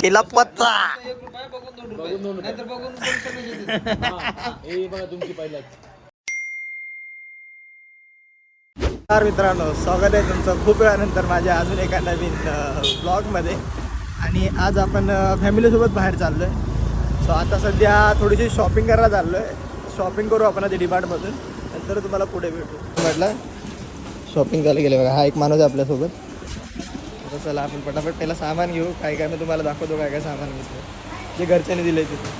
केला पत्ता. मित्रांनो, स्वागत आहे तुमचं खूप वेळानंतर माझ्या अजून एका नवीन ब्लॉगमध्ये. आणि आज आपण फॅमिलीसोबत बाहेर चाललो आहे. सो आता सध्या थोडीशी शॉपिंग करायला चाललो आहे. शॉपिंग करू आपण आधी डीमार्टमधून, नंतर तुम्हाला पुढे भेटू. म्हटलं शॉपिंग करायला गेले बघा, हा एक माणूस आहे आपल्यासोबत. आता चला आपण पटापट पहिला सामान घेऊ. काय काय मी तुम्हाला दाखवतो काय काय सामान घेतलं जे घरच्यांनी दिलं आहे तिथे.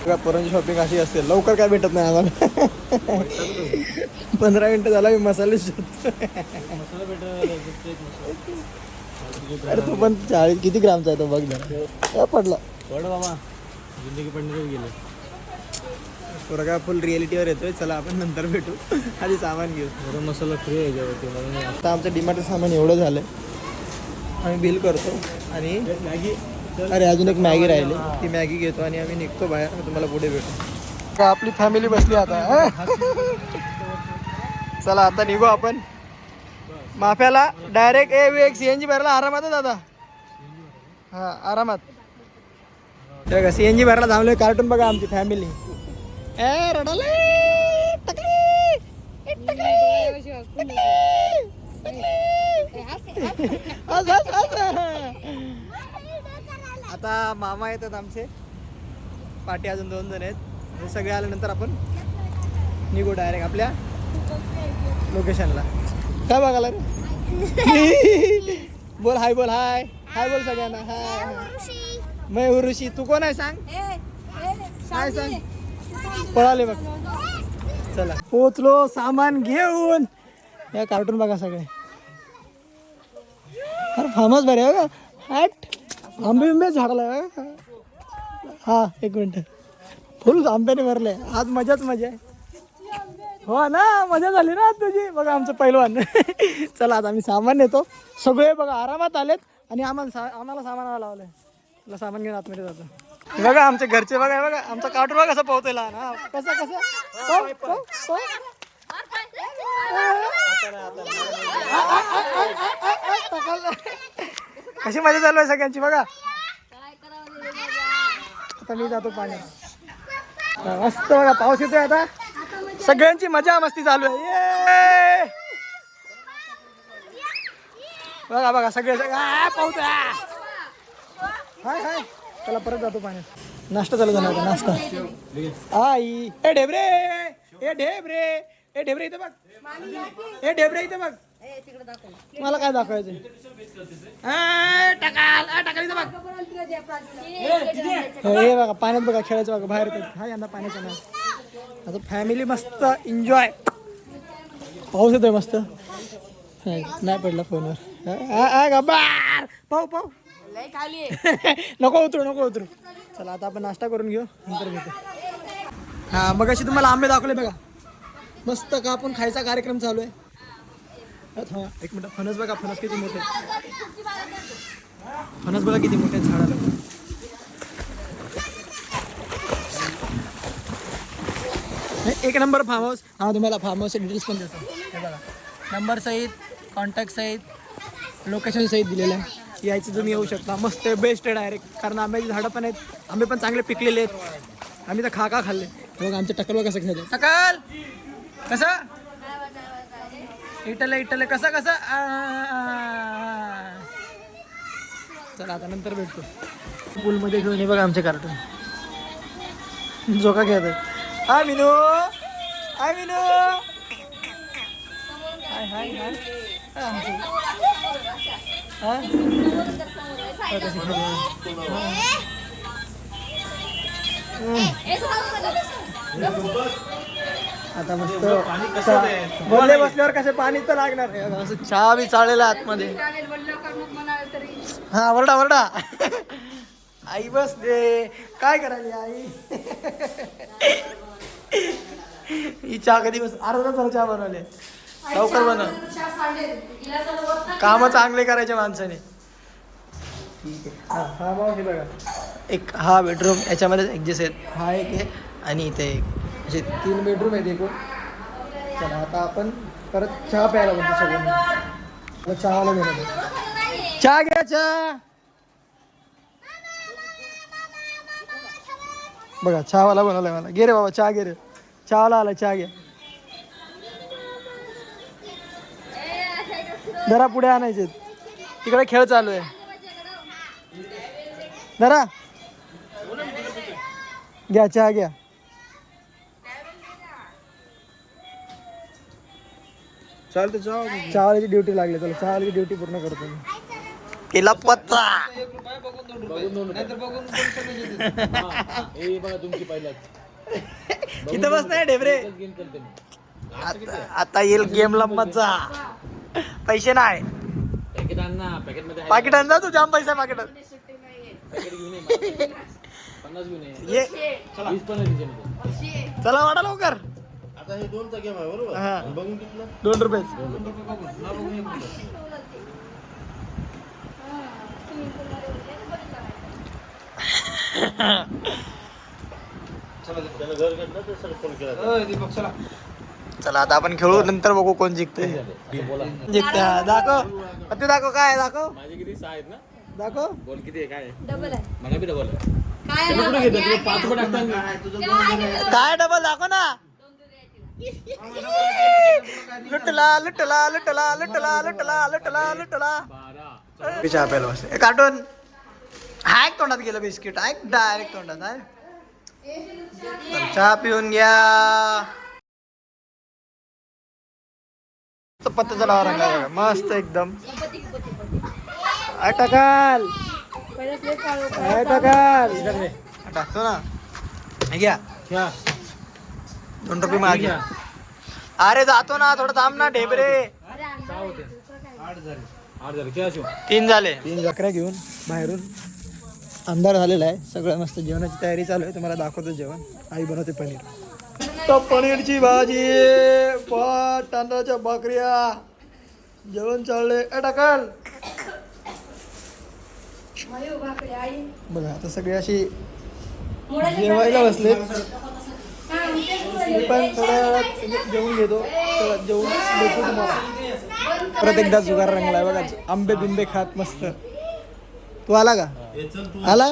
बघा पोरांची शॉपिंग अशी असते, लवकर काय भेटत नाही आम्हाला. 15 मिनटं झाला मी मसाले शोधतो. अरे तो पण 40 किती ग्रामचा आहे तो बघ ना. पडला बाबा, जिंदगी पडण्यातच गेलं. पोरगा फुल रिॲलिटीवर येतोय. चला आपण नंतर भेटू, आधी सामान घेऊ. गरम मसाला फ्री आहे याच्यावरती म्हणून. आता आमचं डीमार्टचं सामान एवढं झालं आहे, आम्ही बिल करतो आणि मॅगी. अरे अजून एक मॅगी राहिली, ती मॅगी घेतो आणि आम्ही निघतो बाहेर. तुम्हाला पुढे भेटू. आपली फॅमिली बसली आता. चला आता निघू आपण माफ्याला डायरेक्ट. एक CNG भरायला आरामात आहे दादा. हां आरामात. बघा CNG भरायला थांबलोय. कार्टून बघा आमची फॅमिली. आता मामा येतात आमचे, पाठी अजून 2 जण आहेत. हे सगळे आल्यानंतर आपण निघू डायरेक्ट आपल्या लोकेशनला. काय बघायला रे? बोल हाय, बोल हाय, हाय बोल सगळ्यांना. हाय मैं ऋषी. तू कोण आहे सांग, काय सांग. पळाले बघ. चला पोचलो सामान घेऊन. या कार्टून बघा सगळे. अरे फार्महाऊस बरे आहे का. हॅट आंबे बिंबे झाडाला. हा एक मिनिट. फुल आंब्याने भरले आज. मजाच मजा आहे. हो ना, मजा झाली ना तुझी. बघा आमचं पहिलवान. चला आता आम्ही सामान नेतो. सगळे बघा आरामात आलेत आणि आम्हाला सामान लावलंय. तुला सामान घेऊन आतमध्ये जातो. बघा आमचे घरचे बघा. बघा आमचा कार्टून बघा कसं पोहतोय लहान. हा कसं कशी मजा चालू आहे सगळ्यांची बघा. आता मी जातो पाण्यात. मस्त बघा पाऊस येतोय आता. सगळ्यांची मजा मस्ती चालू आहे. बघा बघा सगळे पाऊस. हाय हाय. त्याला परत जातो पाण्यात. नाश्ता चालू झाला. नाश्ता. आई ए ढेबरे, ए ढेबरे, ए ढेबरे इथं बघ. ए ढेबरे इथं बघ. मला काय दाखवायचं. टाकाल इथं बघ. हे बघा पाण्यात बघा खेळायचं बघा. बाहेर हा यंदा पाण्याचा नाही. आता फॅमिली मस्त एन्जॉय. पाऊस येतोय मस्त. नाही पडला फोनवर. गब्बार पाहू पाहू. नको उतरू. चला आता आपण नाश्ता करून घेऊ, नंतर भेटू. हा मग अशी तुम्हाला आंबे दाखवले बघा. मस्त कापून खायचा कार्यक्रम चालू आहे. एक मिनिट. फणस बघा, फणस किती मोठे. फणस बघा किती मोठे झाडाला. एक नंबर फार्म हाऊस. हा तुम्हाला फार्म हाऊसचे डिटेल्स पण देतो. हे बघा नंबर सहित, कॉन्टॅक्ट सहित, लोकेशन सहित दिलेलं आहे. यायचं तुम्ही येऊ शकता. मस्त बेस्ट आहे डायरेक्ट. कारण आंब्याची झाडं पण आहेत. आंबे पण चांगले पिकलेले आहेत. आम्ही तर खा खाल्ले. बघा आमच्या टकल बघा कसं खेळतो. टकल कसं इटले कसं. चला आता नंतर भेटतो. पूलमध्ये घेऊन हे बघा आमचे कार्टून झोका खेळत. हाय मिनू, हाय मिनू. हाय हाय हाय. आता मस्त बोलले बसल्यावर कसे पाणी तर लागणार. असं चहा बी चालेला आतमध्ये. हा वरडा. आई बस दे. काय करायली आई. ही चहा कधी बस. अर्धा तास चहा बनवले. लवकर बनव. काम चांगले करायचे माणसाने. ठीक आहे. हा मग हे बघा एक हा बेडरूम. याच्यामध्ये ॲडजस्ट आहेत. हा एक आहे आणि इथे एक. म्हणजे 3 बेडरूम आहेत एकूण. चला आता आपण परत चहा प्यायला बनतो सगळ्यांना. चहाला घेऊन चहा घ्या. चहा बघा चहावाला बनवलाय मला. घे रे बाबा चहा घे रे. चहावाला आला चहा घे. जरा पुढे आणायचे तिकडे खेळ चालू आहे. जरा घ्या चहा घ्या. चालतं चहा. चहावाल्याची ड्युटी लागली. चला चहावाल्याची ड्युटी पूर्ण करतो मी. केला पत्ता. बघा तुमची पहिल्याच इथं बस नाही ढेबरे. आता येईल गेमला मजा. पैसे नाही. पॅकेट आण ना. पॅकेट मध्ये पाकिट आणजा तू. जाम पैसा पाकिटात. पॅकेट घेऊन ये. 50 घेऊन ये. ये 20 पण आहे तिच्यामध्ये. चला वाडा लवकर. आता हे 2चा गेम आहे बरोबर. हा. बघून कितलं 2 रुपये. त्यानं घर घेतलं तर सर फोन केला. चला आता आपण खेळू. नंतर बघू कोण जिंकते. बोला. जिंकते. हा, दाखव. ते दाखव काय आहे, दाखव माझे किती 6 आहेत ना. दाखव. बोल किती आहे. काय आहे? डबल आहे. मला बी डबल आहे. काय तुम्ही कुठे घेता? तुम्ही 5 रुपये टाकता. काय डबल दाखव ना. लुटला लुटला लुटला लुटला लुटला लुटला लुटला. 12. चहा प्यायला बसले. कार्टून हा एक तोंडात गेलं बिस्किट. ऐक डायरेक्ट तोंडात आहे. तर चहा पिऊन घ्या. पत्त्याचा डावा रंग आहे बघा. मस्त एकदम. टकाल टकाल टाकतो ना. हे घ्या घ्या. 2 रुपये मागे. अरे जातो ना. थोडं थांब ना ढेबरे. 6 होते. 8 झाले. 8 झाले. क्या शिव? 3 झाले. 3 बकऱ्या घेऊन बाहेरून अंधार झालेला आहे. सगळं मस्त जेवणाची तयारी चालू आहे. तुम्हाला दाखवतो जेवण. आई बनवते पनीर. तर पनीरची भाजी, भात, तांदळाच्या भाकऱ्या, जेवण चाललंय. टाकाल बघा. आता सगळे अशी जेवायला बसले. मी पण थोड्या वेळात जेवून घेतो. चला जेवून भेटू तुम्हाला. परत एकदा जुगार रंगलाय बघा. आंबे बिंबे खात मस्त. तू आला का? आला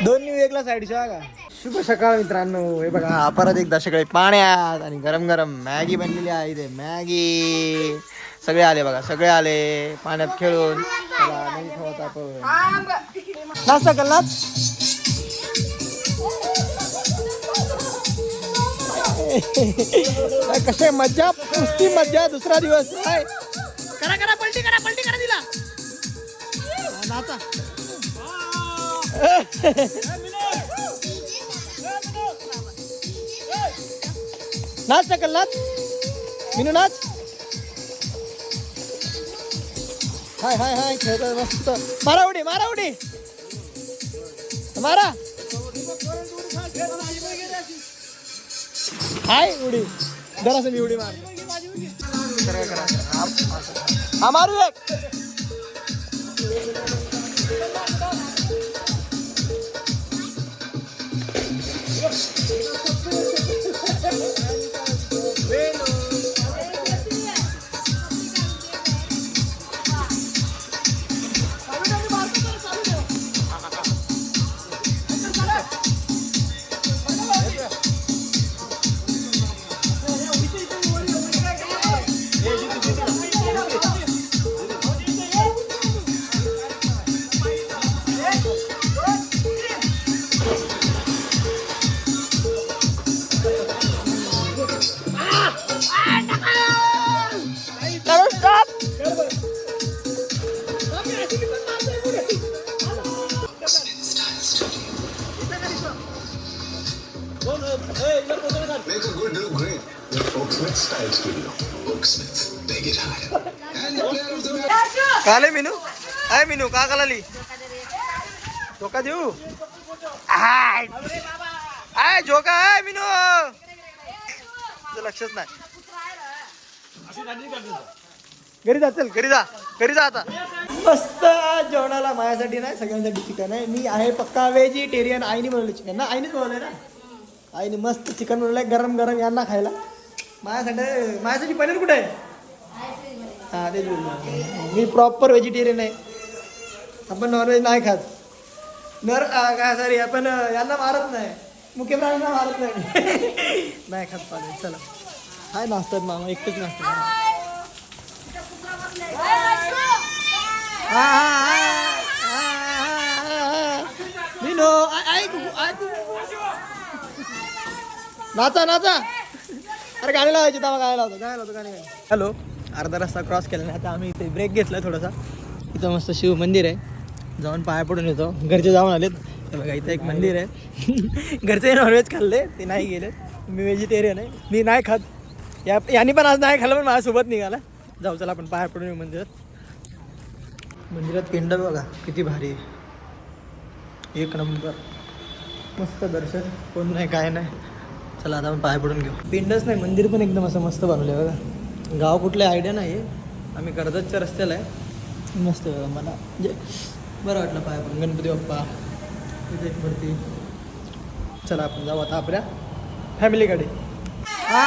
2 1ला साईड शहा का. शुभ सकाळ मित्रांनो. हे बघा परत एकदा सगळे पाण्यात आणि गरम गरम मॅगी बनलेली आहे. इथे मॅगी सगळे आले बघा. सगळे आले पाण्यात खेळून. चला नाही खावत आपण. नाश्ता कल्लाच. कसे मज्जा. पुस्ती मज्जा. दुसरा दिवस काय करा करा. पलटी करा दिला. नाचा. नाच सकल नाच. मिनू नाच. हाय हाय हाय खेळत मस्त. मारा उडी मारा उडी मारा. हाय उडी. जरासं मी उडी मार. करा हा मारू एक. Make a good look great with Oaksmith Style Studio. Oaksmith, take it higher. And the player of the match. काले मिनू. आय मिनू का कलाली. धोका देऊ. आय आय झोका आहे मिनू. लक्षच नाही. घरी जा. चल घरी जा. घरी जा आता. मस्त जेवणाला माझ्यासाठी नाही सगळ्यांसाठी चिकन आहे. मी आहे पक्का व्हेजिटेरियन. आईने बनवलं चिकन ना. आईनेच बनवलंय ना. आईने मस्त चिकन बनवलंय गरम गरम यांना खायला. माझ्यासाठी पनीर कुठे आहे. हां ते मी प्रॉपर व्हेजिटेरियन आहे. आपण नॉनव्हेज नाही खात. काय सॉरी आपण यांना मारत नाही, मुख्य प्राण्यांना मारत नाही. नाही खात चालेल. चला हाय नाचतात मामा, एकटेच नाचतात. नाचा नाचा. अरे गाणी लावायची तेव्हा गाणी लावतो गाणी. हॅलो, अर्धा रस्ता क्रॉस केला नाही. आता आम्ही इथे ब्रेक घेतला थोडासा. इथं मस्त शिव मंदिर आहे, जाऊन पाया पडून येतो. घरचे जाऊन आलेत. हे बघा इथं एक मंदिर आहे. घरचे नॉनव्हेज खाल्ले, ते नाही गेले. मी व्हेजिटेरियन आहे, मी नाही खात. यांनी पण आज नाही खाल्लं, पण माझ्यासोबत निघाला. जाऊ चला आपण पाया पडून येऊ मंदिरात. मंदिरात पिंड बघा किती भारी आहे, एक नंबर. मस्त दर्शन, कोण नाही काय नाही. चला आता आपण पाय पडून घेऊ. पिंडच नाही, मंदिर पण एकदम असं मस्त बनवलं आहे बघा. गाव कुठलं आयडिया नाही आहे, आम्ही कर्जतच्या रस्त्याला आहे. मस्त बघा, मला म्हणजे बरं वाटलं पाय पडून. गणपती बाप्पा तिथे एक मूर्ती. चला आपण जाऊ आता आपल्या फॅमिलीकडे. हा